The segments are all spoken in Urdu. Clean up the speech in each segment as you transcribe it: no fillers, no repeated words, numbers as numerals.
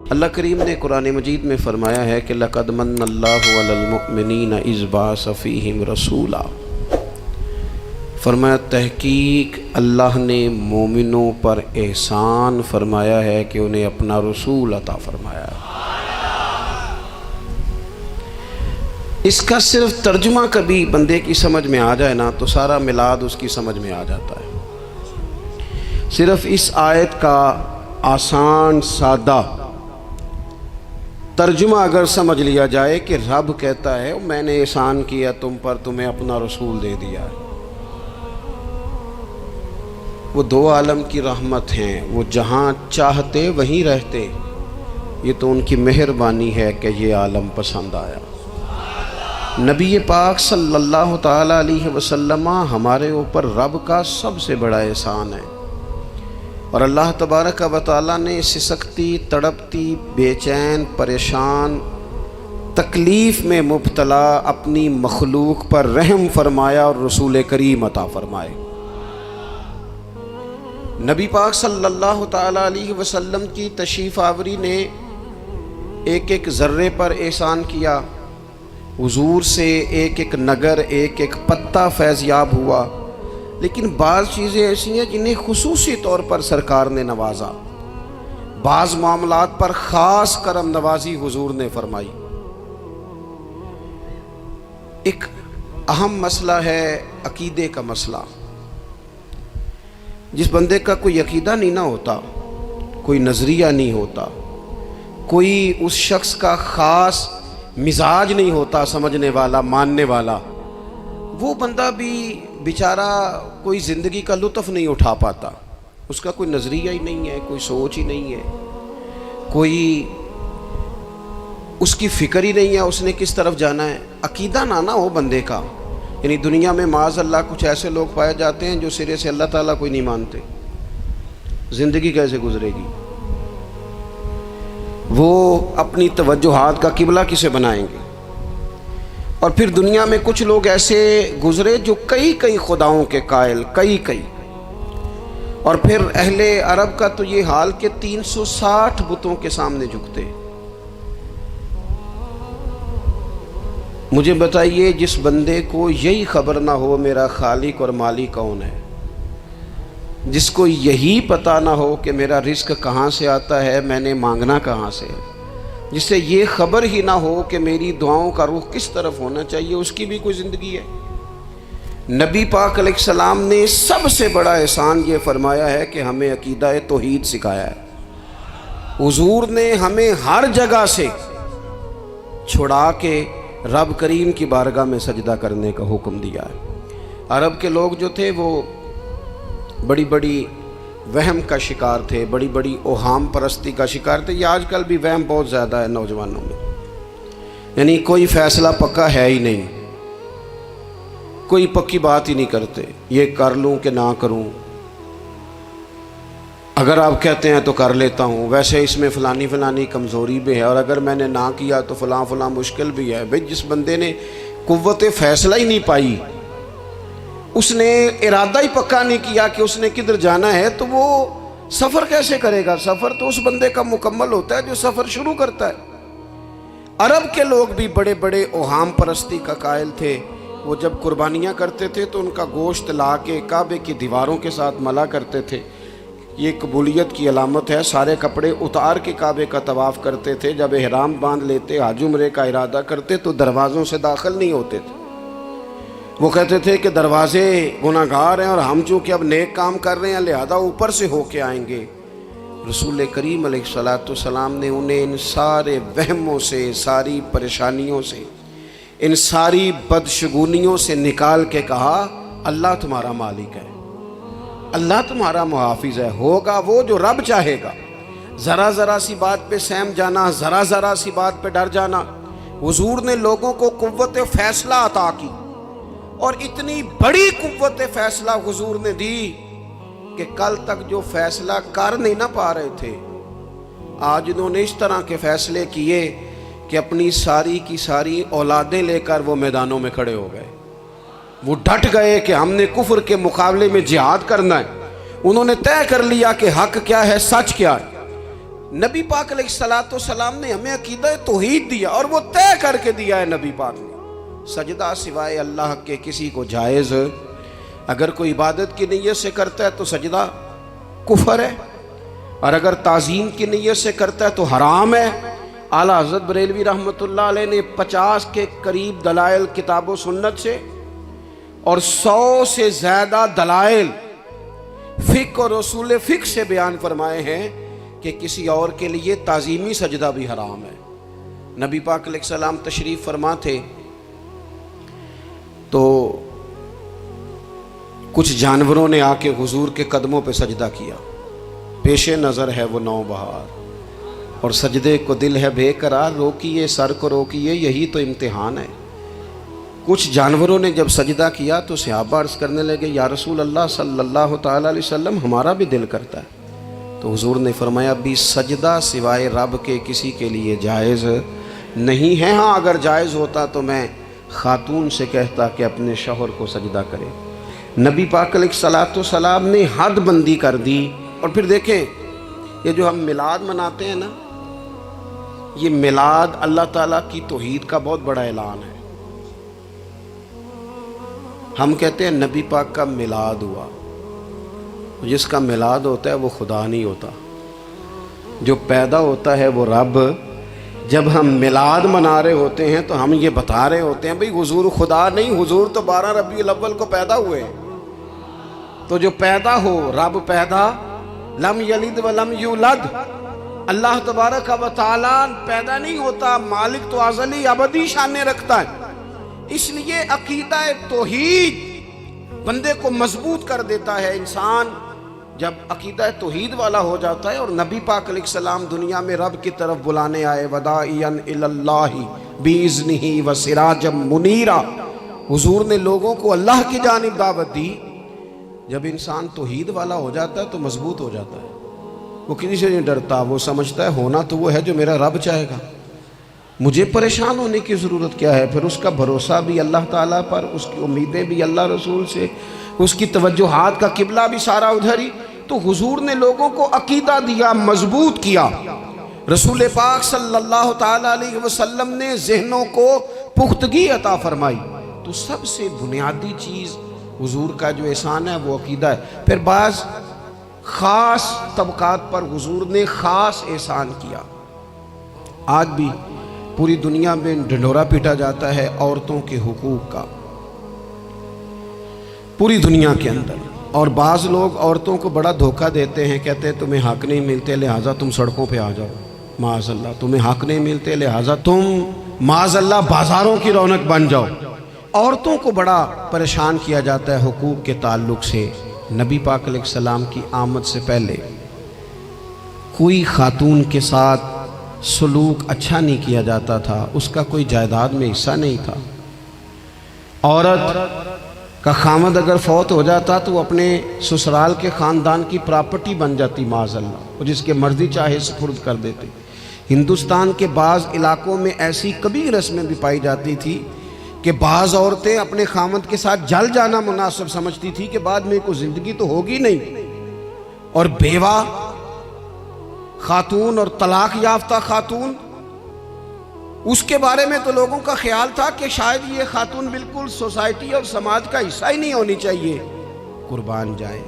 اللہ کریم نے قرآن مجید میں فرمایا ہے کہ لَقَدْ مَنَّ اللَّهُ عَلَى الْمُؤْمِنِينَ إِذْ بَعَثَ فِيهِمْ رَسُولًا، فرمایا تحقیق اللہ نے مومنوں پر احسان فرمایا ہے کہ انہیں اپنا رسول عطا فرمایا ہے۔ اس کا صرف ترجمہ کبھی بندے کی سمجھ میں آ جائے نا تو سارا میلاد اس کی سمجھ میں آ جاتا ہے۔ صرف اس آیت کا آسان سادہ ترجمہ اگر سمجھ لیا جائے کہ رب کہتا ہے میں نے احسان کیا تم پر، تمہیں اپنا رسول دے دیا ہے۔ وہ دو عالم کی رحمت ہیں، وہ جہاں چاہتے وہیں رہتے، یہ تو ان کی مہربانی ہے کہ یہ عالم پسند آیا۔ نبی پاک صلی اللہ تعالیٰ علیہ وسلم ہمارے اوپر رب کا سب سے بڑا احسان ہے، اور اللہ تبارک و تعالیٰ نے سسکتی، تڑپتی، بے چین، پریشان، تکلیف میں مبتلا اپنی مخلوق پر رحم فرمایا اور رسول کریم عطا فرمائے۔ نبی پاک صلی اللہ تعالیٰ علیہ وسلم کی تشریف آوری نے ایک ایک ذرے پر احسان کیا، حضور سے ایک ایک نگر، ایک ایک پتا فیضیاب ہوا، لیکن بعض چیزیں ایسی ہیں جنہیں خصوصی طور پر سرکار نے نوازا، بعض معاملات پر خاص کرم نوازی حضور نے فرمائی۔ ایک اہم مسئلہ ہے عقیدے کا مسئلہ۔ جس بندے کا کوئی عقیدہ نہیں نہ ہوتا، کوئی نظریہ نہیں ہوتا، کوئی اس شخص کا خاص مزاج نہیں ہوتا سمجھنے والا، ماننے والا، وہ بندہ بھی بیچارہ کوئی زندگی کا لطف نہیں اٹھا پاتا۔ اس کا کوئی نظریہ ہی نہیں ہے، کوئی سوچ ہی نہیں ہے، کوئی اس کی فکر ہی نہیں ہے اس نے کس طرف جانا ہے۔ عقیدہ نہ ہو بندے کا، یعنی دنیا میں معاذ اللہ کچھ ایسے لوگ پائے جاتے ہیں جو سرے سے اللہ تعالیٰ کوئی نہیں مانتے، زندگی کیسے گزرے گی؟ وہ اپنی توجہات کا قبلہ کسے بنائیں گے؟ اور پھر دنیا میں کچھ لوگ ایسے گزرے جو کئی خداؤں کے قائل، کئی، اور پھر اہل عرب کا تو یہ حال کہ 360 بتوں کے سامنے جھکتے۔ مجھے بتائیے جس بندے کو یہی خبر نہ ہو میرا خالق اور مالک کون ہے، جس کو یہی پتہ نہ ہو کہ میرا رزق کہاں سے آتا ہے، میں نے مانگنا کہاں سے ہے، جس سے یہ خبر ہی نہ ہو کہ میری دعاؤں کا رخ کس طرف ہونا چاہیے، اس کی بھی کوئی زندگی ہے؟ نبی پاک علیہ السلام نے سب سے بڑا احسان یہ فرمایا ہے کہ ہمیں عقیدہ توحید سکھایا ہے۔ حضور نے ہمیں ہر جگہ سے چھڑا کے رب کریم کی بارگاہ میں سجدہ کرنے کا حکم دیا ہے۔ عرب کے لوگ جو تھے وہ بڑی بڑی وہم کا شکار تھے، بڑی بڑی اوہام پرستی کا شکار تھے۔ یہ آج کل بھی وہم بہت زیادہ ہے نوجوانوں میں، یعنی کوئی فیصلہ پکا ہے ہی نہیں، کوئی پکی بات ہی نہیں کرتے، یہ کر لوں کہ نہ کروں، اگر آپ کہتے ہیں تو کر لیتا ہوں، ویسے اس میں فلانی کمزوری بھی ہے، اور اگر میں نے نہ کیا تو فلاں مشکل بھی ہے۔ بھئی جس بندے نے قوت فیصلہ ہی نہیں پائی، اس نے ارادہ ہی پکا نہیں کیا کہ اس نے کدھر جانا ہے، تو وہ سفر کیسے کرے گا؟ سفر تو اس بندے کا مکمل ہوتا ہے جو سفر شروع کرتا ہے۔ عرب کے لوگ بھی بڑے بڑے اوہام پرستی کا قائل تھے۔ وہ جب قربانیاں کرتے تھے تو ان کا گوشت لا کے کعبے کی دیواروں کے ساتھ ملا کرتے تھے، یہ قبولیت کی علامت ہے۔ سارے کپڑے اتار کے کعبے کا طواف کرتے تھے، جب احرام باندھ لیتے، حج عمرے کا ارادہ کرتے تو دروازوں سے داخل نہیں ہوتے تھے۔ وہ کہتے تھے کہ دروازے گناہگار ہیں اور ہم چونکہ اب نیک کام کر رہے ہیں لہذا اوپر سے ہو کے آئیں گے۔ رسول کریم علیہ السلام نے انہیں ان سارے وہموں سے، ساری پریشانیوں سے، ان ساری بدشگونیوں سے نکال کے کہا اللہ تمہارا مالک ہے، اللہ تمہارا محافظ ہے، ہوگا وہ جو رب چاہے گا۔ ذرا سی بات پہ سہم جانا، ذرا سی بات پہ ڈر جانا۔ حضور نے لوگوں کو قوت فیصلہ عطا کی، اور اتنی بڑی قوت فیصلہ حضور نے دی کہ کل تک جو فیصلہ کر نہیں نہ پا رہے تھے، آج انہوں نے اس طرح کے فیصلے کیے کہ اپنی ساری کی ساری اولادیں لے کر وہ میدانوں میں کھڑے ہو گئے۔ وہ ڈٹ گئے کہ ہم نے کفر کے مقابلے میں جہاد کرنا ہے۔ انہوں نے طے کر لیا کہ حق کیا ہے، سچ کیا ہے۔ نبی پاک علیہ السلام نے ہمیں عقیدہ توحید دیا اور وہ طے کر کے دیا ہے نبی پاک نے، سجدہ سوائے اللہ کے کسی کو جائز، اگر کوئی عبادت کی نیت سے کرتا ہے تو سجدہ کفر ہے، اور اگر تعظیم کی نیت سے کرتا ہے تو حرام ہے۔ اعلیٰ حضرت بریلوی رحمۃ اللہ علیہ نے 50 کے قریب دلائل کتاب و سنت سے اور 100 سے زیادہ دلائل فقہ اور اصول فقہ سے بیان فرمائے ہیں کہ کسی اور کے لیے تعظیمی سجدہ بھی حرام ہے۔ نبی پاک علیہ السلام تشریف فرما تھے تو کچھ جانوروں نے آ کے حضور کے قدموں پہ سجدہ کیا، پیش نظر ہے وہ نوبہار اور سجدے کو دل ہے بے قرار، روکیے سر کو روکیے یہی تو امتحان ہے۔ کچھ جانوروں نے جب سجدہ کیا تو صحابہ عرض کرنے لگے یا رسول اللہ صلی اللہ تعالیٰ علیہ وسلم ہمارا بھی دل کرتا ہے، تو حضور نے فرمایا بھی سجدہ سوائے رب کے کسی کے لیے جائز نہیں ہے، ہاں اگر جائز ہوتا تو میں خاتون سے کہتا کہ اپنے شوہر کو سجدہ کرے۔ نبی پاک علیہ السلام نے حد بندی کر دی۔ اور پھر دیکھیں یہ جو ہم میلاد مناتے ہیں نا، یہ میلاد اللہ تعالیٰ کی توحید کا بہت بڑا اعلان ہے۔ ہم کہتے ہیں نبی پاک کا میلاد ہوا، جس کا میلاد ہوتا ہے وہ خدا نہیں ہوتا، جو پیدا ہوتا ہے وہ رب۔ جب ہم میلاد منا رہے ہوتے ہیں تو ہم یہ بتا رہے ہوتے ہیں بھئی حضور خدا نہیں، حضور تو 12 ربیع الاول کو پیدا ہوئے، تو جو پیدا ہو رب پیدا، لم یلد ولم یولد، اللہ تبارک و تعالیٰ پیدا نہیں ہوتا، مالک تو ازلی ابدی شانیں رکھتا ہے۔ اس لیے عقیدہ توحید بندے کو مضبوط کر دیتا ہے۔ انسان جب عقیدہ توحید والا ہو جاتا ہے، اور نبی پاک علیہ السلام دنیا میں رب کی طرف بلانے آئے، وداعیا الی اللہ باذنہ وسراجا منیرا، حضور نے لوگوں کو اللہ کی جانب دعوت دی۔ جب انسان توحید والا ہو جاتا ہے تو مضبوط ہو جاتا ہے، وہ کسی سے نہیں ڈرتا، وہ سمجھتا ہے ہونا تو وہ ہے جو میرا رب چاہے گا، مجھے پریشان ہونے کی ضرورت کیا ہے۔ پھر اس کا بھروسہ بھی اللہ تعالیٰ پر، اس کی امیدیں بھی اللہ رسول سے، اس کی توجہات کا قبلہ بھی سارا ادھر ہی۔ تو حضور نے لوگوں کو عقیدہ دیا، مضبوط کیا۔ رسول پاک صلی اللہ تعالیٰ علیہ وسلم نے ذہنوں کو پختگی عطا فرمائی۔ تو سب سے بنیادی چیز حضور کا جو احسان ہے وہ عقیدہ ہے۔ پھر بعض خاص طبقات پر حضور نے خاص احسان کیا۔ آج بھی پوری دنیا میں ڈنڈورا پیٹا جاتا ہے عورتوں کے حقوق کا، پوری دنیا کے اندر، اور بعض لوگ عورتوں کو بڑا دھوکہ دیتے ہیں، کہتے ہیں تمہیں حق نہیں ملتے لہٰذا تم سڑکوں پہ آ جاؤ، معاذ اللہ، تمہیں حق نہیں ملتے لہٰذا تم معاذ اللہ بازاروں کی رونق بن جاؤ۔ عورتوں کو بڑا پریشان کیا جاتا ہے حقوق کے تعلق سے۔ نبی پاک علیہ السلام کی آمد سے پہلے کوئی خاتون کے ساتھ سلوک اچھا نہیں کیا جاتا تھا، اس کا کوئی جائیداد میں حصہ نہیں تھا۔ عورت کا خامد اگر فوت ہو جاتا تو وہ اپنے سسرال کے خاندان کی پراپرٹی بن جاتی معاذ اللہ، اور جس کے مرضی چاہے سپرد کر دیتے۔ ہندوستان کے بعض علاقوں میں ایسی کبھی رسمیں بھی پائی جاتی تھی کہ بعض عورتیں اپنے خامد کے ساتھ جل جانا مناسب سمجھتی تھی کہ بعد میں کوئی زندگی تو ہوگی نہیں، اور بیوہ خاتون اور طلاق یافتہ خاتون، اس کے بارے میں تو لوگوں کا خیال تھا کہ شاید یہ خاتون بالکل سوسائٹی اور سماج کا حصہ ہی نہیں ہونی چاہیے۔ قربان جائیں،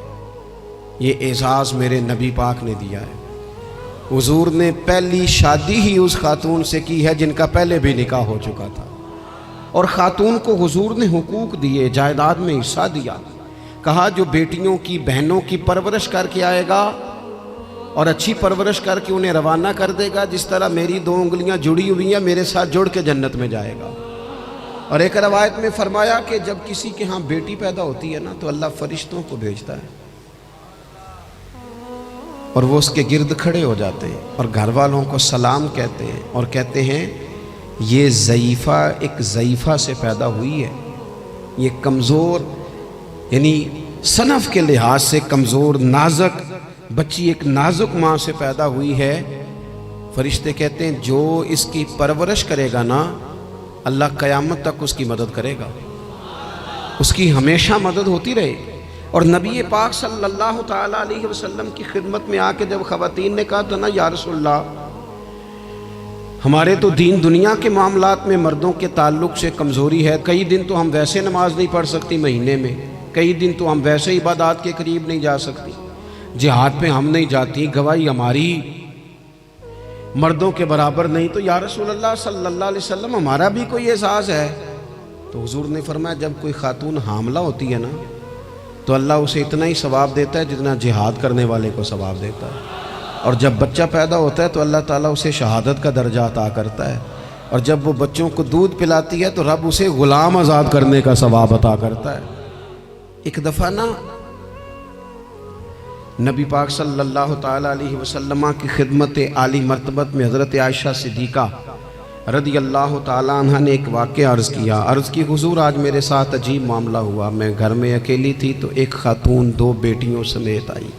یہ اعزاز میرے نبی پاک نے دیا ہے۔ حضور نے پہلی شادی ہی اس خاتون سے کی ہے جن کا پہلے بھی نکاح ہو چکا تھا، اور خاتون کو حضور نے حقوق دیے، جائیداد میں حصہ دیا۔ کہا جو بیٹیوں کی بہنوں کی پرورش کر کے آئے گا اور اچھی پرورش کر کے انہیں روانہ کر دے گا، جس طرح میری 2 انگلیاں جڑی ہوئی ہیں میرے ساتھ جڑ کے جنت میں جائے گا۔ اور ایک روایت میں فرمایا کہ جب کسی کے ہاں بیٹی پیدا ہوتی ہے نا تو اللہ فرشتوں کو بھیجتا ہے، اور وہ اس کے گرد کھڑے ہو جاتے ہیں اور گھر والوں کو سلام کہتے ہیں، اور کہتے ہیں یہ ضعیفہ ایک ضعیفہ سے پیدا ہوئی ہے، یہ کمزور یعنی صنف کے لحاظ سے کمزور نازک بچی ایک نازک ماں سے پیدا ہوئی ہے۔ فرشتے کہتے ہیں جو اس کی پرورش کرے گا نا اللہ قیامت تک اس کی مدد کرے گا، اس کی ہمیشہ مدد ہوتی رہے۔ اور نبی پاک صلی اللہ تعالیٰ علیہ وسلم کی خدمت میں آ کے جب خواتین نے کہا تو نا یا رسول اللہ، ہمارے تو دین دنیا کے معاملات میں مردوں کے تعلق سے کمزوری ہے، کئی دن تو ہم ویسے نماز نہیں پڑھ سکتی مہینے میں، کئی دن تو ہم ویسے عبادات کے قریب نہیں جا سکتی، جہاد پہ ہم نہیں جاتی، گواہی ہماری مردوں کے برابر نہیں، تو یا رسول اللہ صلی اللہ علیہ وسلم ہمارا بھی کوئی اعزاز ہے؟ تو حضور نے فرمایا جب کوئی خاتون حاملہ ہوتی ہے نا تو اللہ اسے اتنا ہی ثواب دیتا ہے جتنا جہاد کرنے والے کو ثواب دیتا ہے، اور جب بچہ پیدا ہوتا ہے تو اللہ تعالیٰ اسے شہادت کا درجہ عطا کرتا ہے، اور جب وہ بچوں کو دودھ پلاتی ہے تو رب اسے غلام آزاد کرنے کا ثواب عطا کرتا ہے۔ ایک دفعہ نا نبی پاک صلی اللہ تعالیٰ علیہ وسلم کی خدمت عالی مرتبت میں حضرت عائشہ صدیقہ رضی اللہ تعالیٰ عنہ نے ایک واقعہ عرض کیا، عرض کی حضور آج میرے ساتھ عجیب معاملہ ہوا، میں گھر میں اکیلی تھی تو ایک خاتون 2 بیٹیوں سمیت آئی،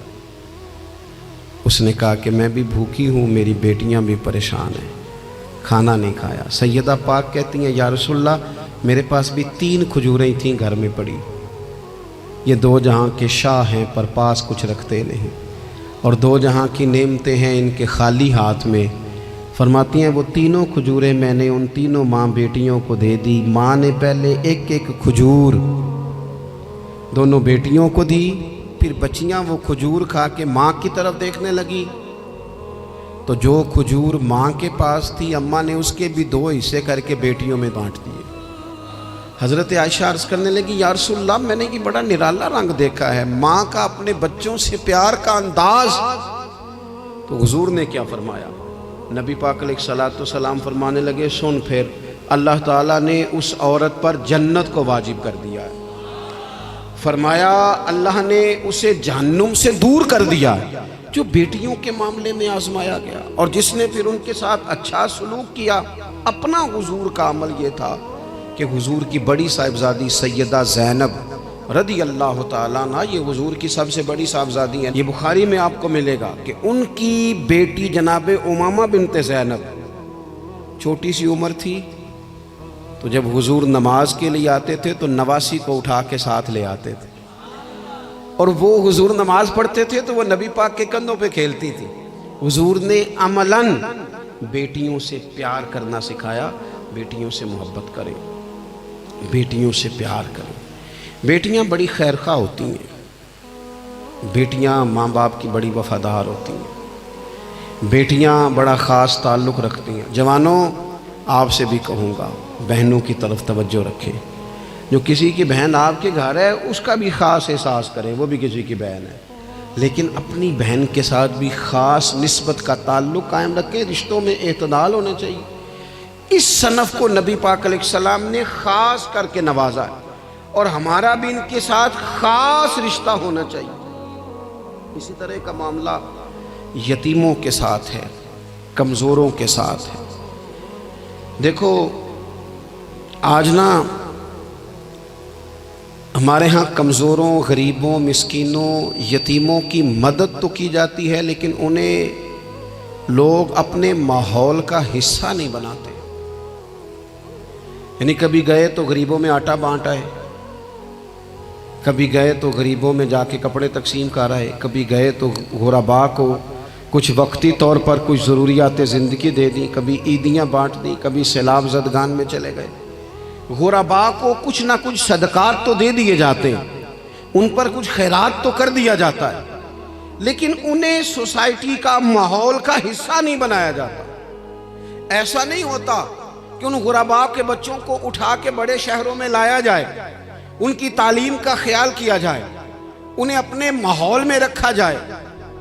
اس نے کہا کہ میں بھی بھوکی ہوں، میری بیٹیاں بھی پریشان ہیں، کھانا نہیں کھایا۔ سیدہ پاک کہتی ہیں یا رسول اللہ میرے پاس بھی 3 کھجوریں تھیں گھر میں پڑی، یہ 2 جہاں کے شاہ ہیں پر پاس کچھ رکھتے نہیں، اور 2 جہاں کی نعمتیں ہیں ان کے خالی ہاتھ میں۔ فرماتی ہیں وہ 3 کھجوریں میں نے ان 3 ماں بیٹیوں کو دے دی، ماں نے پہلے ایک کھجور دونوں بیٹیوں کو دی، پھر بچیاں وہ کھجور کھا کے ماں کی طرف دیکھنے لگی تو جو کھجور ماں کے پاس تھی اماں نے اس کے بھی 2 حصے کر کے بیٹیوں میں بانٹ دیے۔ حضرت عائشہ عرض کرنے لگی یا رسول اللہ میں نے یہ بڑا نرالا رنگ دیکھا ہے، ماں کا اپنے بچوں سے پیار کا انداز۔ تو حضور نے کیا فرمایا؟ نبی پاک علیہ الصلوۃ والسلام فرمانے لگے سن پھر اللہ تعالیٰ نے اس عورت پر جنت کو واجب کر دیا ہے، فرمایا اللہ نے اسے جہنم سے دور کر دیا جو بیٹیوں کے معاملے میں آزمایا گیا، اور جس نے پھر ان کے ساتھ اچھا سلوک کیا۔ اپنا حضور کا عمل یہ تھا کہ حضور کی بڑی صاحبزادی سیدہ زینب رضی اللہ تعالیٰ عنہ، یہ حضور کی سب سے بڑی صاحبزادی ہیں، یہ بخاری میں آپ کو ملے گا کہ ان کی بیٹی جناب امامہ بنت زینب چھوٹی سی عمر تھی، تو جب حضور نماز کے لیے آتے تھے تو نواسی کو اٹھا کے ساتھ لے آتے تھے، اور وہ حضور نماز پڑھتے تھے تو وہ نبی پاک کے کندھوں پہ کھیلتی تھی۔ حضور نے عملاً بیٹیوں سے پیار کرنا سکھایا، بیٹیوں سے محبت کریں، بیٹیوں سے پیار کریں۔ بیٹیاں بڑی خیرخواہ ہوتی ہیں، بیٹیاں ماں باپ کی بڑی وفادار ہوتی ہیں، بیٹیاں بڑا خاص تعلق رکھتی ہیں۔ جوانوں آپ سے بھی کہوں گا بہنوں کی طرف توجہ رکھیں، جو کسی کی بہن آپ کے گھر ہے اس کا بھی خاص احساس کریں، وہ بھی کسی کی بہن ہے، لیکن اپنی بہن کے ساتھ بھی خاص نسبت کا تعلق قائم رکھیں، رشتوں میں اعتدال ہونا چاہیے۔ اس صنف کو نبی پاک علیہ السلام نے خاص کر کے نوازا ہے، اور ہمارا بھی ان کے ساتھ خاص رشتہ ہونا چاہیے۔ اسی طرح کا معاملہ یتیموں کے ساتھ ہے، کمزوروں کے ساتھ ہے۔ دیکھو آج نا ہمارے ہاں کمزوروں، غریبوں، مسکینوں، یتیموں کی مدد تو کی جاتی ہے، لیکن انہیں لوگ اپنے ماحول کا حصہ نہیں بناتے۔ یعنی کبھی گئے تو غریبوں میں آٹا بانٹ آئے، کبھی گئے تو غریبوں میں جا کے کپڑے تقسیم کر آئے، کبھی گئے تو غرباء کو کچھ وقتی طور پر کچھ ضروریات زندگی دے دیں، کبھی عیدیاں بانٹ دیں، کبھی سیلاب زدگان میں چلے گئے۔ غرباء کو کچھ نہ کچھ صدقات تو دے دیے جاتے ہیں، ان پر کچھ خیرات تو کر دیا جاتا ہے، لیکن انہیں سوسائٹی کا ماحول کا حصہ نہیں بنایا جاتا۔ ایسا نہیں ہوتا کہ ان غرباء کے بچوں کو اٹھا کے بڑے شہروں میں لایا جائے، ان کی تعلیم کا خیال کیا جائے، انہیں اپنے ماحول میں رکھا جائے،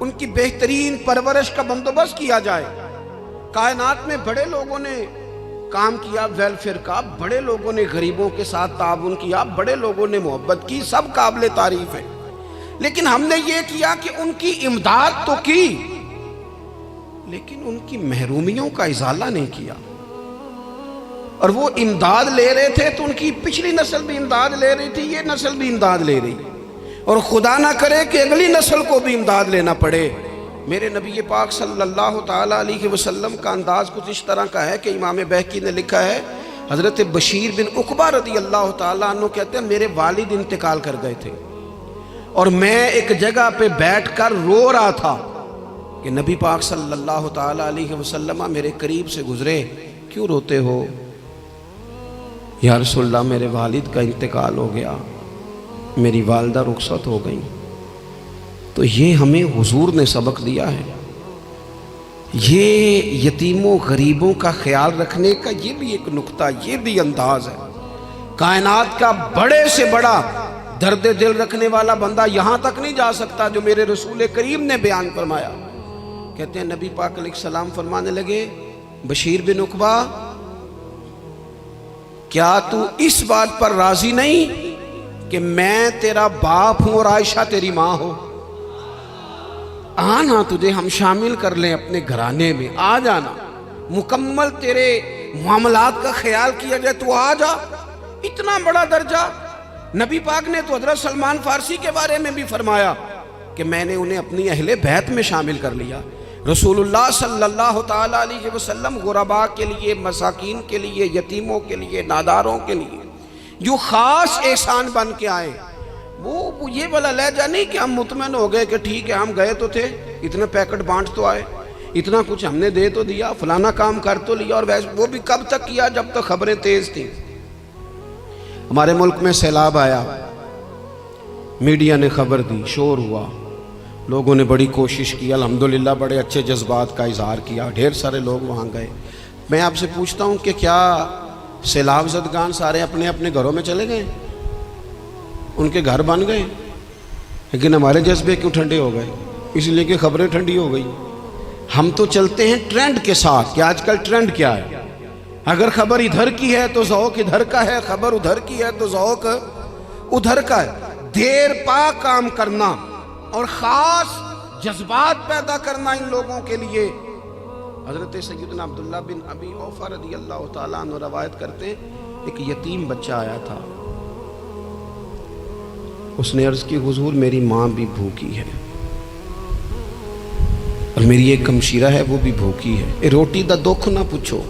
ان کی بہترین پرورش کا بندوبست کیا جائے۔ کائنات میں بڑے لوگوں نے کام کیا ویلفیئر کا، بڑے لوگوں نے غریبوں کے ساتھ تعاون کیا، بڑے لوگوں نے محبت کی، سب قابل تعریف ہے، لیکن ہم نے یہ کیا کہ ان کی امداد تو کی، لیکن ان کی محرومیوں کا ازالہ نہیں کیا۔ اور وہ امداد لے رہے تھے تو ان کی پچھلی نسل بھی امداد لے رہی تھی، یہ نسل بھی امداد لے رہی، اور خدا نہ کرے کہ اگلی نسل کو بھی امداد لینا پڑے۔ میرے نبی پاک صلی اللہ تعالیٰ علیہ وسلم کا انداز کچھ اس طرح کا ہے کہ امام بہقی نے لکھا ہے، حضرت بشیر بن عقبہ رضی اللہ تعالیٰ عنہ کہتے ہیں میرے والد انتقال کر گئے تھے، اور میں ایک جگہ پہ بیٹھ کر رو رہا تھا کہ نبی پاک صلی اللہ تعالی علیہ وسلم میرے قریب سے گزرے، کیوں روتے ہو؟ یا رسول اللہ میرے والد کا انتقال ہو گیا، میری والدہ رخصت ہو گئی۔ تو یہ ہمیں حضور نے سبق دیا ہے، یہ یتیموں غریبوں کا خیال رکھنے کا یہ بھی ایک نقطہ، یہ بھی انداز ہے۔ کائنات کا بڑے سے بڑا درد دل رکھنے والا بندہ یہاں تک نہیں جا سکتا جو میرے رسول کریم نے بیان فرمایا۔ کہتے ہیں نبی پاک علیہ السلام فرمانے لگے، بشیر بن عقبہ کیا تو اس بات پر راضی نہیں کہ میں تیرا باپ ہوں اور عائشہ تیری ماں ہو؟ آنا تجھے ہم شامل کر لیں اپنے گھرانے میں، آ جانا، مکمل تیرے معاملات کا خیال کیا جائے، تو آ جا۔ اتنا بڑا درجہ۔ نبی پاک نے تو حضرت سلمان فارسی کے بارے میں بھی فرمایا کہ میں نے انہیں اپنی اہل بیت میں شامل کر لیا۔ رسول اللہ صلی اللہ تعالی علیہ وسلم غرباء کے لیے، مساکین کے لیے، یتیموں کے لیے، ناداروں کے لیے جو خاص احسان بن کے آئے، وہ یہ والا لہجہ نہیں کہ ہم مطمئن ہو گئے کہ ٹھیک ہے ہم گئے تو تھے، اتنے پیکٹ بانٹ تو آئے، اتنا کچھ ہم نے دے تو دیا، فلانا کام کر تو لیا، اور وہ بھی کب تک کیا؟ جب تک خبریں تیز تھیں۔ ہمارے ملک میں سیلاب آیا، میڈیا نے خبر دی، شور ہوا، لوگوں نے بڑی کوشش کی، الحمدللہ بڑے اچھے جذبات کا اظہار کیا، ڈھیر سارے لوگ وہاں گئے۔ میں آپ سے پوچھتا ہوں کہ کیا سیلاب زدگان سارے اپنے اپنے گھروں میں چلے گئے؟ ان کے گھر بن گئے؟ لیکن ہمارے جذبے کیوں ٹھنڈے ہو گئے؟ اس لیے کہ خبریں ٹھنڈی ہو گئی۔ ہم تو چلتے ہیں ٹرینڈ کے ساتھ کہ آج کل ٹرینڈ کیا ہے، اگر خبر ادھر کی ہے تو ذوق ادھر کا ہے، خبر ادھر کی ہے تو ذوق ادھر کا ہے۔ دیر پا کام کرنا اور خاص جذبات پیدا کرنا ان لوگوں کے لیے۔ حضرت سیدنا عبداللہ بن ابی اوفا رضی اللہ تعالیٰ عنہ روایت کرتے ہیں، ایک یتیم بچہ آیا تھا، اس نے عرض کی حضور میری ماں بھی بھوکی ہے اور میری ایک ہمشیرہ ہے وہ بھی بھوکی ہے، اے روٹی دا دکھ نہ پوچھو،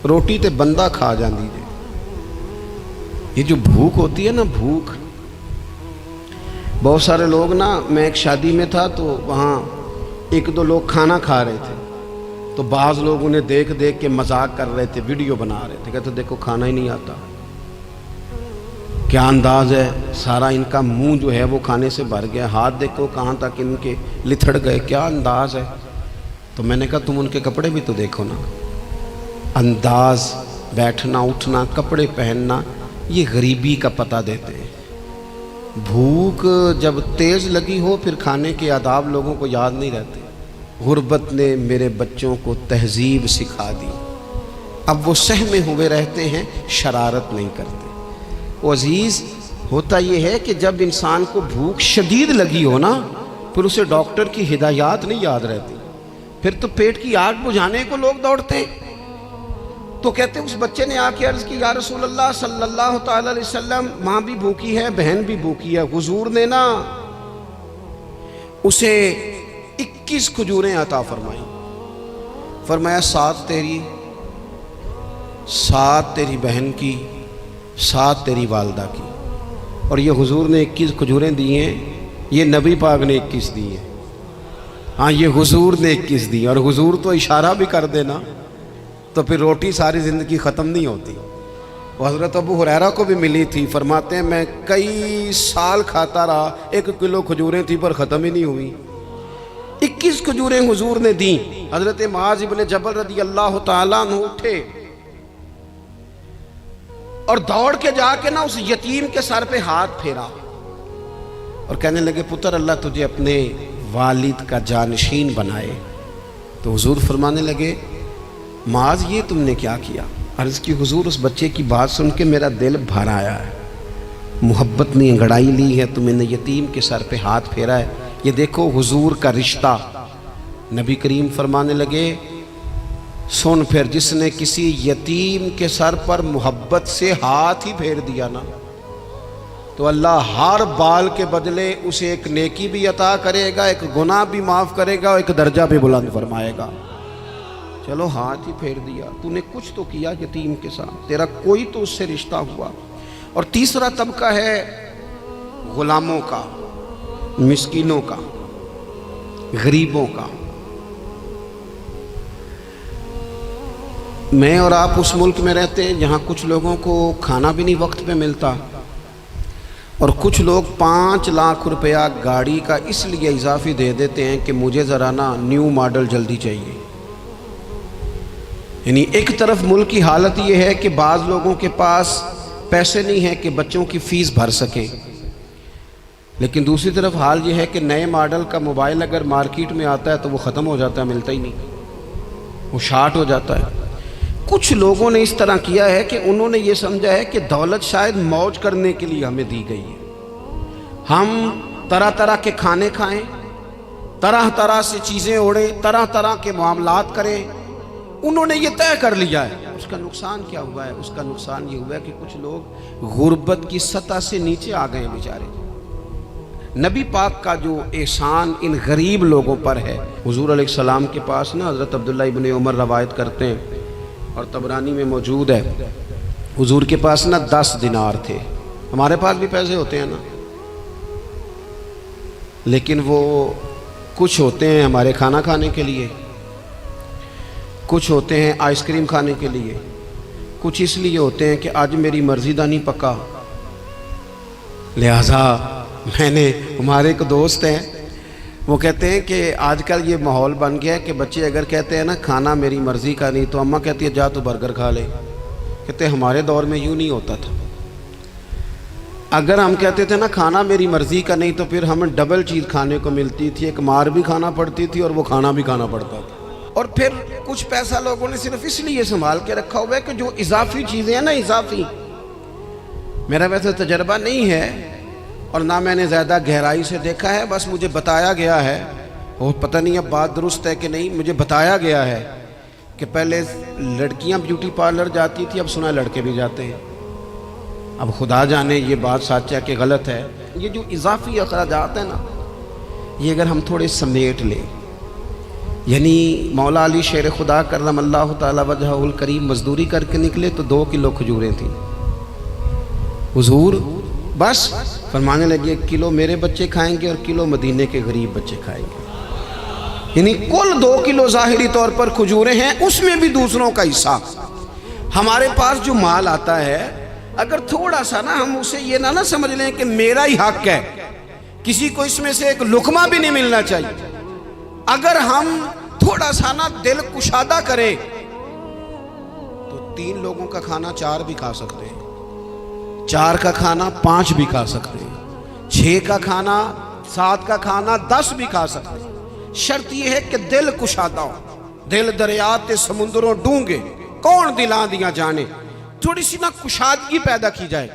روٹی تے بندہ کھا جاندی جے۔ یہ جو بھوک ہوتی ہے نا، بھوک، بہت سارے لوگ نا، میں ایک شادی میں تھا تو وہاں ایک دو لوگ کھانا کھا رہے تھے، تو بعض لوگ انہیں دیکھ دیکھ کے مذاق کر رہے تھے، ویڈیو بنا رہے تھے، کہتے دیکھو کھانا ہی نہیں آتا، کیا انداز ہے، سارا ان کا منہ جو ہے وہ کھانے سے بھر گیا، ہاتھ دیکھو کہاں تک ان کے لتھڑ گئے، کیا انداز ہے۔ تو میں نے کہا تم ان کے کپڑے بھی تو دیکھو نا، انداز، بیٹھنا اٹھنا، کپڑے پہننا، یہ غریبی کا پتہ دیتے ہیں۔ بھوک جب تیز لگی ہو پھر کھانے کے آداب لوگوں کو یاد نہیں رہتے۔ غربت نے میرے بچوں کو تہذیب سکھا دی، اب وہ سہمے ہوئے رہتے ہیں، شرارت نہیں کرتے۔ وہ عزیز، ہوتا یہ ہے کہ جب انسان کو بھوک شدید لگی ہو نا، پھر اسے ڈاکٹر کی ہدایات نہیں یاد رہتی، پھر تو پیٹ کی آگ بجھانے کو لوگ دوڑتے ہیں۔ تو کہتے اس بچے نے آ کے عرض کی، یا رسول اللہ صلی اللہ تعالی علیہ وسلم ماں بھی بھوکی ہے، بہن بھی بھوکی ہے۔ حضور نے نا اسے 21 کھجوریں عطا فرمائی، فرمایا 7 تیری، 7 تیری بہن کی، 7 تیری والدہ کی۔ اور یہ حضور نے 21 کھجوریں دی ہیں، یہ نبی پاک نے 21 دی ہیں، ہاں یہ حضور نے 21 دی، اور حضور تو اشارہ بھی کر دینا تو پھر روٹی ساری زندگی ختم نہیں ہوتی۔ وہ حضرت ابو ہریرہ کو بھی ملی تھی، فرماتے ہیں میں کئی سال کھاتا رہا، 1 کلو کھجوریں تھی پر ختم ہی نہیں ہوئی۔ 21 کھجوریں حضور نے دیں۔ حضرت معاذ ابن جبل رضی اللہ تعالیٰ عنہ اٹھے اور دوڑ کے جا کے نا اس یتیم کے سر پہ ہاتھ پھیرا اور کہنے لگے، پتر اللہ تجھے اپنے والد کا جانشین بنائے۔ تو حضور فرمانے لگے، معاذ یہ تم نے کیا کیا؟ عرض کی حضور اس بچے کی بات سن کے میرا دل بھر آیا ہے، محبت نے انگڑائی لی ہے، تم نے یتیم کے سر پہ ہاتھ پھیرا ہے، یہ دیکھو حضور کا رشتہ۔ نبی کریم فرمانے لگے، سن پھر جس نے کسی یتیم کے سر پر محبت سے ہاتھ ہی پھیر دیا نا، تو اللہ ہر بال کے بدلے اسے ایک نیکی بھی عطا کرے گا، ایک گناہ بھی معاف کرے گا، ایک درجہ بھی بلند فرمائے گا۔ چلو ہاتھ ہی پھیر دیا، تو نے کچھ تو کیا یتیم کے ساتھ، تیرا کوئی تو اس سے رشتہ ہوا۔ اور تیسرا طبقہ ہے غلاموں کا، مسکینوں کا، غریبوں کا۔ میں اور آپ اس ملک میں رہتے ہیں جہاں کچھ لوگوں کو کھانا بھی نہیں وقت پہ ملتا، اور کچھ لوگ 5 لاکھ روپیہ گاڑی کا اس لیے اضافی دے دیتے ہیں کہ مجھے ذرا نا نیو ماڈل جلدی چاہیے۔ یعنی ایک طرف ملک کی حالت یہ ہے کہ بعض لوگوں کے پاس پیسے نہیں ہیں کہ بچوں کی فیس بھر سکیں، لیکن دوسری طرف حال یہ ہے کہ نئے ماڈل کا موبائل اگر مارکیٹ میں آتا ہے تو وہ ختم ہو جاتا ہے، ملتا ہی نہیں، وہ شارٹ ہو جاتا ہے۔ کچھ لوگوں نے اس طرح کیا ہے کہ انہوں نے یہ سمجھا ہے کہ دولت شاید موج کرنے کے لیے ہمیں دی گئی ہے، ہم طرح طرح کے کھانے کھائیں، طرح طرح سے چیزیں اوڑیں، طرح طرح کے معاملات کریں، انہوں نے یہ طے کر لیا ہے۔ اس کا نقصان کیا ہوا ہے؟ اس کا نقصان یہ ہوا ہے کہ کچھ لوگ غربت کی سطح سے نیچے آ گئے ہیں بیچارے۔ نبی پاک کا جو احسان ان غریب لوگوں پر ہے، حضور علیہ السلام کے پاس نا حضرت عبداللہ ابن عمر روایت کرتے ہیں اور طبرانی میں موجود ہے، حضور کے پاس نا 10 دینار تھے۔ ہمارے پاس بھی پیسے ہوتے ہیں نا، لیکن وہ کچھ ہوتے ہیں ہمارے کھانا کھانے کے لیے، کچھ ہوتے ہیں آئس کریم کھانے کے لیے، کچھ اس لیے ہوتے ہیں کہ آج میری مرضی دا نہیں پکا، لہٰذا میں نے، ہمارے ایک دوست ہیں وہ کہتے ہیں کہ آج کل یہ ماحول بن گیا ہے کہ بچے اگر کہتے ہیں نا کھانا میری مرضی کا نہیں، تو اماں کہتی ہے جا تو برگر کھا لے۔ کہتے ہیں ہمارے دور میں یوں نہیں ہوتا تھا، اگر ہم کہتے تھے نا کھانا میری مرضی کا نہیں تو پھر ہمیں ڈبل چیز کھانے کو ملتی تھی، ایک مار بھی کھانا پڑتی تھی اور وہ کھانا بھی کھانا پڑتا تھا۔ اور پھر کچھ پیسہ لوگوں نے صرف اس لیے سنبھال کے رکھا ہوا ہے کہ جو اضافی چیزیں ہیں نا، اضافی، میرا ویسے تجربہ نہیں ہے اور نہ میں نے زیادہ گہرائی سے دیکھا ہے، بس مجھے بتایا گیا ہے، اور پتہ نہیں اب بات درست ہے کہ نہیں، مجھے بتایا گیا ہے کہ پہلے لڑکیاں بیوٹی پارلر جاتی تھی، اب سنا لڑکے بھی جاتے ہیں۔ اب خدا جانے یہ بات سچ ہے کہ غلط ہے۔ یہ جو اضافی اخراجات ہیں نا، یہ اگر ہم تھوڑے سمیٹ لیں، یعنی مولا علی شیر خدا کرم اللہ تعالی وجہہ الکریم مزدوری کر کے نکلے تو 2 کلو کھجوریں تھیں، حضور بس فرمانے لگے 1 کلو میرے بچے کھائیں گے اور کلو مدینے کے غریب بچے کھائیں گے، یعنی کل 2 کلو ظاہری طور پر کھجوریں ہیں، اس میں بھی دوسروں کا حصہ۔ ہمارے پاس جو مال آتا ہے اگر تھوڑا سا نا ہم اسے یہ نہ سمجھ لیں کہ میرا ہی حق ہے، کسی کو اس میں سے ایک لقمہ بھی نہیں ملنا چاہیے، اگر ہم تھوڑا سا نا دل کشادہ کریں تو 3 لوگوں کا کھانا 4 بھی کھا سکتے ہیں، 4 کا کھانا 5 بھی کھا سکتے ہیں، 6 کا کھانا 7 کا کھانا 10 بھی کھا سکتے ہیں۔ شرط یہ ہے کہ دل کشادہ ہو، دل دریات سمندروں ڈونگے کون دلاں دیا جانے، تھوڑی سی نا کشادگی پیدا کی جائے۔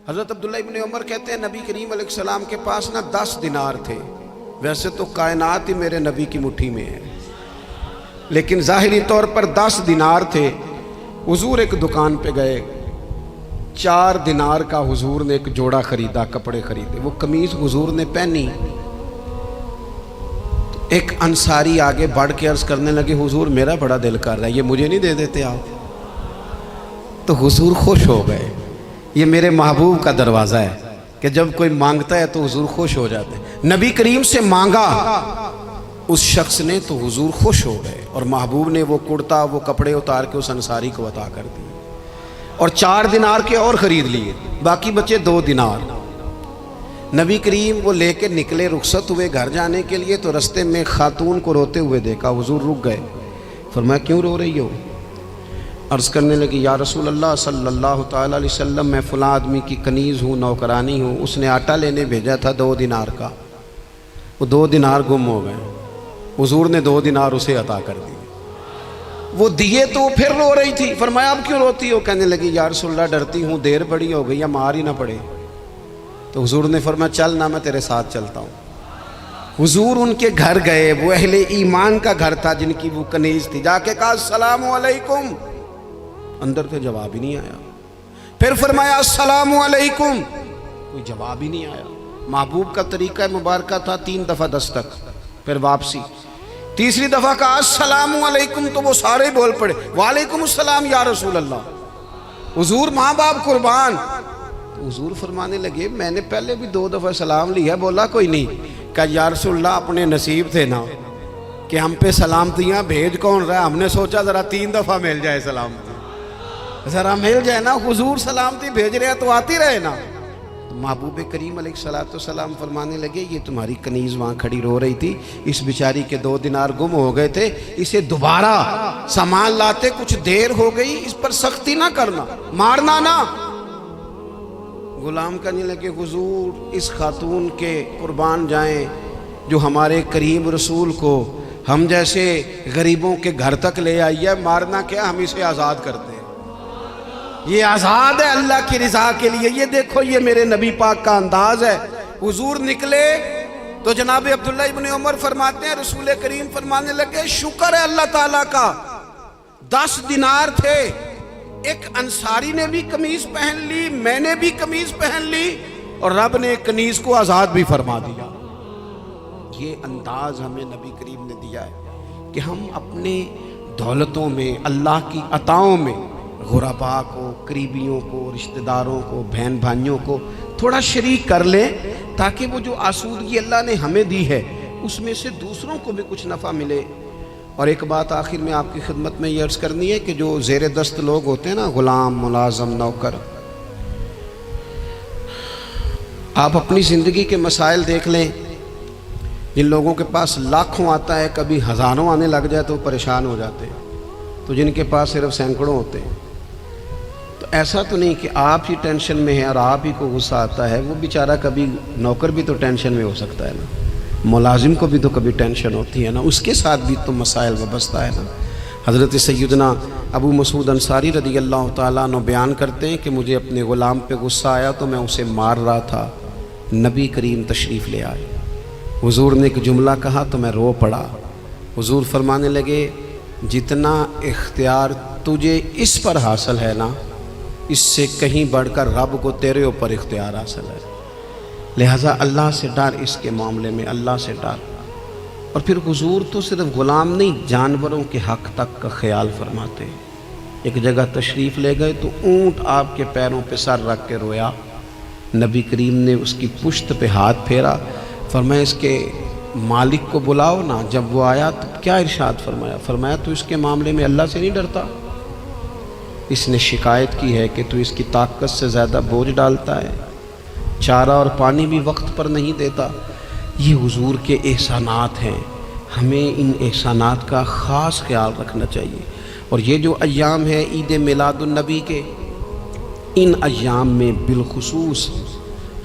حضرت عبداللہ ابن عمر کہتے ہیں نبی کریم علیہ السلام کے پاس نا 10 دینار تھے، ویسے تو کائنات ہی میرے نبی کی مٹھی میں ہے، لیکن ظاہری طور پر 10 دینار تھے۔ حضور ایک دکان پہ گئے، 4 دینار کا حضور نے ایک جوڑا خریدا، کپڑے خریدے، وہ قمیض حضور نے پہنی، ایک انصاری آگے بڑھ کے عرض کرنے لگے حضور میرا بڑا دل کر رہا ہے، یہ مجھے نہیں دے دیتے آپ؟ تو حضور خوش ہو گئے، یہ میرے محبوب کا دروازہ ہے کہ جب کوئی مانگتا ہے تو حضور خوش ہو جاتے ہیں۔ نبی کریم سے مانگا اس شخص نے تو حضور خوش ہو گئے، اور محبوب نے وہ کرتا، وہ کپڑے اتار کے اس انصاری کو عطا کر دیے، اور 4 دینار کے اور خرید لیے، باقی بچے 2 دینار۔ نبی کریم وہ لے کے نکلے، رخصت ہوئے گھر جانے کے لیے، تو رستے میں خاتون کو روتے ہوئے دیکھا، حضور رک گئے، فرمایا کیوں رو رہی ہو؟ عرض کرنے لگی یا رسول اللہ صلی اللہ تعالی علیہ وسلم میں فلاں آدمی کی کنیز ہوں، نوکرانی ہوں، اس نے آٹا لینے بھیجا تھا 2 دینار کا، وہ 2 دینار گم ہو گئے، حضور نے 2 دینار اسے عطا کر دی، وہ دیے تو پھر رو رہی تھی، فرمایا اب کیوں روتی ہو؟ کہنے لگی یا رسول اللہ ڈرتی ہوں دیر بڑی ہو گئی یا مار ہی نہ پڑے۔ تو حضور نے فرمایا چل نہ میں تیرے ساتھ چلتا ہوں۔ حضور ان کے گھر گئے، وہ اہل ایمان کا گھر تھا جن کی وہ کنیز تھی، جا کے کہا السلام علیکم، اندر سے جواب ہی نہیں آیا، پھر فرمایا السلام علیکم، کوئی جواب ہی نہیں آیا۔ محبوب کا طریقہ مبارکہ تھا 3 دفعہ دستک، پھر واپسی، تیسری دفعہ کہا السلام علیکم تو وہ سارے بول پڑے وعلیکم السلام یا رسول اللہ، حضور ماں باپ قربان۔ حضور فرمانے لگے میں نے پہلے بھی 2 دفعہ سلام لیا, بولا کوئی نہیں. کہ یا رسول اللہ اپنے نصیب تھے نا کہ ہم پہ سلامتیاں بھیج کون رہا ہے, ہم نے سوچا ذرا 3 دفعہ مل جائے سلامتی, ذرا مل جائے نا. حضور سلامتی بھیج رہے ہیں تو آتی رہے نا. تو محبوب کریم علیہ السلام فرمانے لگے یہ تمہاری کنیز وہاں کھڑی رو رہی تھی, اس بیچاری کے 2 دینار گم ہو گئے تھے, اسے دوبارہ سامان لاتے کچھ دیر ہو گئی, اس پر سختی نہ کرنا, مارنا نہ. غلام کہنے لگے حضور اس خاتون کے قربان جائیں جو ہمارے کریم رسول کو ہم جیسے غریبوں کے گھر تک لے آئی ہے, مارنا کیا, ہم اسے آزاد کرتے ہیں, یہ آزاد ہے اللہ کی رضا کے لیے. یہ دیکھو یہ میرے نبی پاک کا انداز ہے. حضور نکلے تو جناب عبداللہ ابن عمر فرماتے ہیں رسول کریم فرمانے لگے شکر ہے اللہ تعالیٰ کا 10 دینار تھے, ایک انصاری نے بھی قمیض پہن لی, میں نے بھی قمیض پہن لی, اور رب نے کنیز کو آزاد بھی فرما دیا. یہ انداز ہمیں نبی کریم نے دیا ہے کہ ہم اپنے دولتوں میں اللہ کی عطاؤں میں غرباء کو, قریبیوں کو, رشتہ داروں کو, بہن بھائیوں کو تھوڑا شریک کر لیں تاکہ وہ جو آسودگی اللہ نے ہمیں دی ہے اس میں سے دوسروں کو بھی کچھ نفع ملے. اور ایک بات آخر میں آپ کی خدمت میں یہ عرض کرنی ہے کہ جو زیر دست لوگ ہوتے ہیں نا, غلام, ملازم, نوکر, آپ اپنی زندگی کے مسائل دیکھ لیں. جن لوگوں کے پاس لاکھوں آتا ہے کبھی ہزاروں آنے لگ جائے تو پریشان ہو جاتے ہیں, تو جن کے پاس صرف سینکڑوں ہوتے ہیں تو ایسا تو نہیں کہ آپ ہی ٹینشن میں ہیں اور آپ ہی کو غصہ آتا ہے. وہ بیچارہ کبھی نوکر بھی تو ٹینشن میں ہو سکتا ہے نا, ملازم کو بھی تو کبھی ٹینشن ہوتی ہے نا, اس کے ساتھ بھی تو مسائل وابستہ ہے نا. حضرت سیدنا ابو مسعود انصاری رضی اللہ تعالیٰ عنہ بیان کرتے ہیں کہ مجھے اپنے غلام پہ غصہ آیا تو میں اسے مار رہا تھا, نبی کریم تشریف لے آئے, حضور نے ایک جملہ کہا تو میں رو پڑا. حضور فرمانے لگے جتنا اختیار تجھے اس پر حاصل ہے نا, اس سے کہیں بڑھ کر رب کو تیرے اوپر اختیار حاصل ہے, لہٰذا اللہ سے ڈر, اس کے معاملے میں اللہ سے ڈر. اور پھر حضور تو صرف غلام نہیں, جانوروں کے حق تک کا خیال فرماتے. ایک جگہ تشریف لے گئے تو اونٹ آپ کے پیروں پہ سر رکھ کے رویا, نبی کریم نے اس کی پشت پہ ہاتھ پھیرا, فرمایا اس کے مالک کو بلاؤ نا. جب وہ آیا تو کیا ارشاد فرمایا, فرمایا تو اس کے معاملے میں اللہ سے نہیں ڈرتا, اس نے شکایت کی ہے کہ تو اس کی طاقت سے زیادہ بوجھ ڈالتا ہے, چارہ اور پانی بھی وقت پر نہیں دیتا. یہ حضور کے احسانات ہیں, ہمیں ان احسانات کا خاص خیال رکھنا چاہیے. اور یہ جو ایام ہے عید میلاد النبی کے, ان ایام میں بالخصوص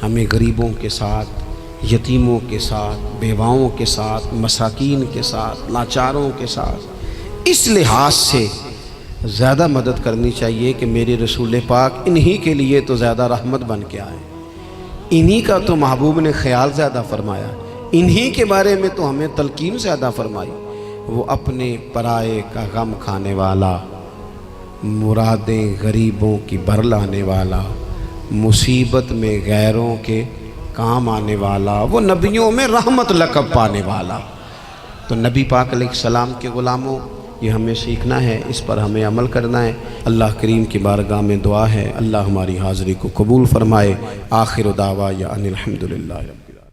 ہمیں غریبوں کے ساتھ, یتیموں کے ساتھ, بیواؤں کے ساتھ, مساکین کے ساتھ, لاچاروں کے ساتھ اس لحاظ سے زیادہ مدد کرنی چاہیے کہ میرے رسول پاک انہی کے لیے تو زیادہ رحمت بن کے آئے, انہی کا تو محبوب نے خیال زیادہ فرمایا, انہی کے بارے میں تو ہمیں تلقین زیادہ فرمائی. وہ اپنے پرائے کا غم کھانے والا, مرادیں غریبوں کی بھر لانے والا, مصیبت میں غیروں کے کام آنے والا, وہ نبیوں میں رحمت لقب پانے والا. تو نبی پاک علیہ السلام کے غلاموں یہ ہمیں سیکھنا ہے, اس پر ہمیں عمل کرنا ہے. اللہ کریم کی بارگاہ میں دعا ہے اللہ ہماری حاضری کو قبول فرمائے. آخر دعوانا ان الحمدللہ.